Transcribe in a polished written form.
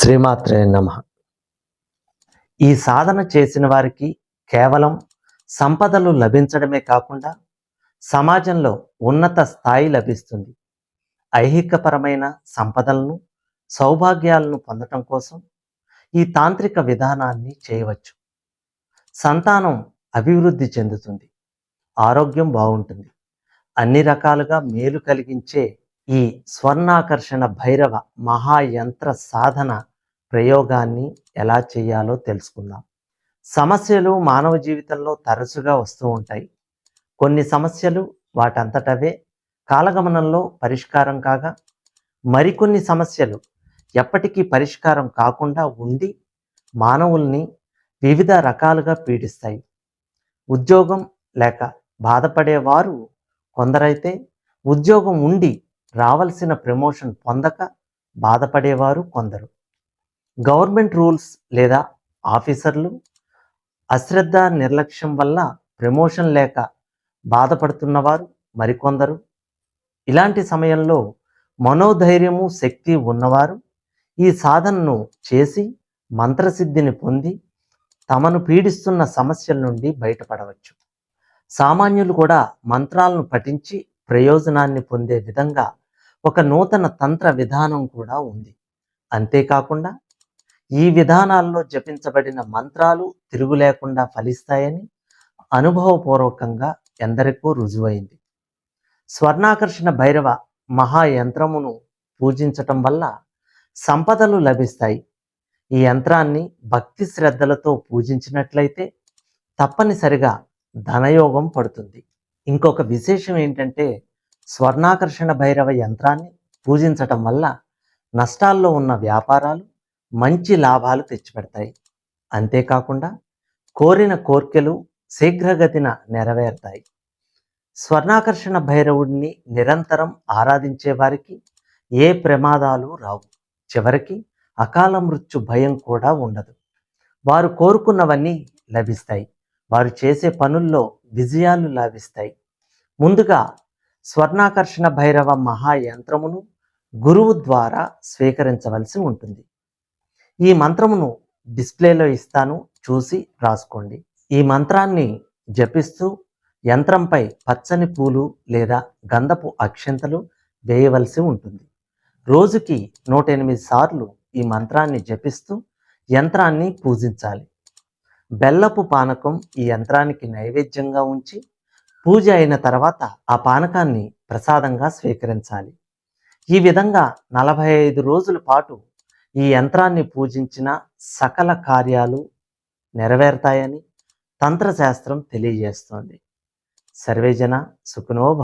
శ్రీమాత్రే నమః. ఈ సాధన చేసిన వారికి కేవలం సంపదలు లభించడమే కాకుండా సమాజంలో ఉన్నత స్థాయి లభిస్తుంది. ఐహికపరమైన సంపదలను, సౌభాగ్యాలను పొందటం కోసం ఈ తాంత్రిక విధానాన్ని చేయవచ్చు. సంతానం అభివృద్ధి చెందుతుంది, ఆరోగ్యం బాగుంటుంది. అన్ని రకాలుగా మేలు కలిగించే ఈ స్వర్ణాకర్షణ భైరవ మహాయంత్ర సాధన ప్రయోగాన్ని ఎలా చేయాలో తెలుసుకుందాం. సమస్యలు మానవ జీవితంలో తరచుగా వస్తూ ఉంటాయి. కొన్ని సమస్యలు వాటంతటవే కాలగమనంలో పరిష్కారం కాగా, మరికొన్ని సమస్యలు ఎప్పటికీ పరిష్కారం కాకుండా ఉండి మానవుల్ని వివిధ రకాలుగా పీడిస్తాయి. ఉద్యోగం లేక బాధపడేవారు కొందరైతే, ఉద్యోగం ఉండి రావాల్సిన ప్రమోషన్ పొందక బాధపడేవారు కొందరు. గవర్నమెంట్ రూల్స్ లేదా ఆఫీసర్లు అశ్రద్ధ, నిర్లక్ష్యం వల్ల ప్రమోషన్ లేక బాధపడుతున్నవారు మరికొందరు. ఇలాంటి సమయంలో మనోధైర్యము, శక్తి ఉన్నవారు ఈ సాధనను చేసి మంత్రసిద్ధిని పొంది తమను పీడిస్తున్న సమస్యల నుండి బయటపడవచ్చు. సామాన్యులు కూడా మంత్రాలను పఠించి ప్రయోజనాన్ని పొందే విధంగా ఒక నూతన తంత్ర విధానం కూడా ఉంది. అంతేకాకుండా ఈ విధానాల్లో జపించబడిన మంత్రాలు తిరుగు లేకుండా ఫలిస్తాయని అనుభవపూర్వకంగా ఎందరికో రుజువైంది. స్వర్ణాకర్షణ భైరవ మహాయంత్రమును పూజించటం వల్ల సంపదలు లభిస్తాయి. ఈ యంత్రాన్ని భక్తి శ్రద్ధలతో పూజించినట్లయితే తప్పనిసరిగా ధనయోగం పడుతుంది. ఇంకొక విశేషం ఏంటంటే, స్వర్ణాకర్షణ భైరవ యంత్రాన్ని పూజించటం వల్ల నష్టాల్లో ఉన్న వ్యాపారాలు మంచి లాభాలు తెచ్చిపెడతాయి. అంతేకాకుండా కోరిన కోర్కెలు శీఘ్రగతిన నెరవేరుతాయి. స్వర్ణాకర్షణ భైరవుడిని నిరంతరం ఆరాధించే వారికి ఏ ప్రమాదాలు రావు. చివరికి అకాల మృత్యు భయం కూడా ఉండదు. వారు కోరుకున్నవన్నీ లభిస్తాయి. వారు చేసే పనుల్లో విజయాలు లాభిస్తాయి. ముందుగా స్వర్ణాకర్షణ భైరవ మహాయంత్రమును గురువు ద్వారా స్వీకరించవలసి ఉంటుంది. ఈ మంత్రమును డిస్ప్లేలో ఇస్తాను, చూసి రాసుకోండి. ఈ మంత్రాన్ని జపిస్తూ యంత్రంపై పచ్చని పూలు లేదా గంధపు అక్షంతలు వేయవలసి ఉంటుంది. రోజుకి 108 సార్లు ఈ మంత్రాన్ని జపిస్తూ యంత్రాన్ని పూజించాలి. బెల్లపు పానకం ఈ యంత్రానికి నైవేద్యంగా ఉంచి పూజ అయిన తర్వాత ఆ పానకాన్ని ప్రసాదంగా స్వీకరించాలి. ఈ విధంగా 45 రోజుల పాటు ఈ యంత్రాన్ని పూజించిన సకల కార్యాలు నెరవేరుతాయని తంత్రశాస్త్రం తెలియజేస్తోంది. సర్వేజన సుఖినో